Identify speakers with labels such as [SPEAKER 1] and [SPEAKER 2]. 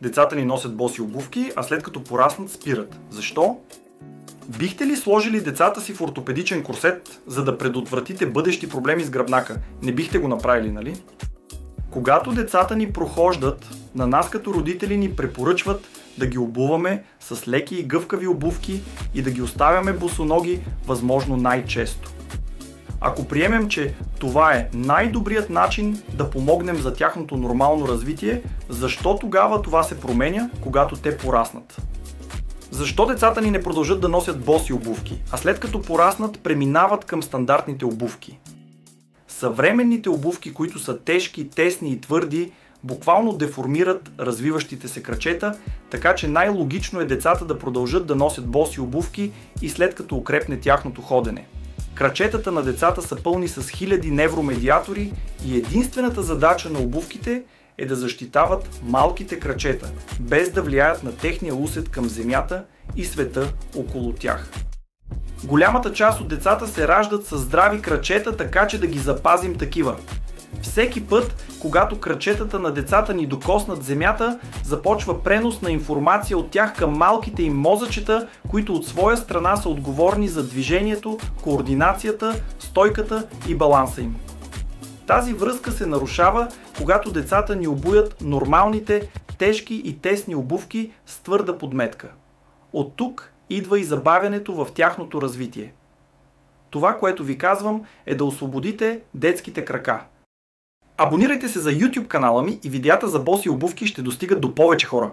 [SPEAKER 1] Децата ни носят боси обувки, а след като пораснат спират. Защо? Бихте ли сложили децата си в ортопедичен курсет, за да предотвратите бъдещи проблеми с гръбнака? Не бихте го направили, нали? Когато децата ни прохождат, на нас като родители ни препоръчват да ги обуваме с леки и гъвкави обувки и да ги оставяме босоноги възможно най-често. Ако приемем, че това е най-добрият начин да помогнем за тяхното нормално развитие, защо тогава това се променя, когато те пораснат? Защо децата ни не продължат да носят боси обувки, а след като пораснат преминават към стандартните обувки? Съвременните обувки, които са тежки, тесни и твърди, буквално деформират развиващите се крачета, така че най-логично е децата да продължат да носят боси обувки и след като укрепне тяхното ходене. Крачетата на децата са пълни с хиляди невромедиатори и единствената задача на обувките е да защитават малките крачета, без да влияят на техния усет към земята и света около тях. Голямата част от децата се раждат с здрави крачета, така че да ги запазим такива. Всеки път, когато крачетата на децата ни докоснат земята, започва пренос на информация от тях към малките им мозъчета, които от своя страна са отговорни за движението, координацията, стойката и баланса им. Тази връзка се нарушава, когато децата ни обуят нормалните, тежки и тесни обувки с твърда подметка. От тук идва и забавянето в тяхното развитие. Това, което ви казвам, е да освободите детските крака. Абонирайте се за YouTube канала ми и видеята за боси обувки ще достигат до повече хора.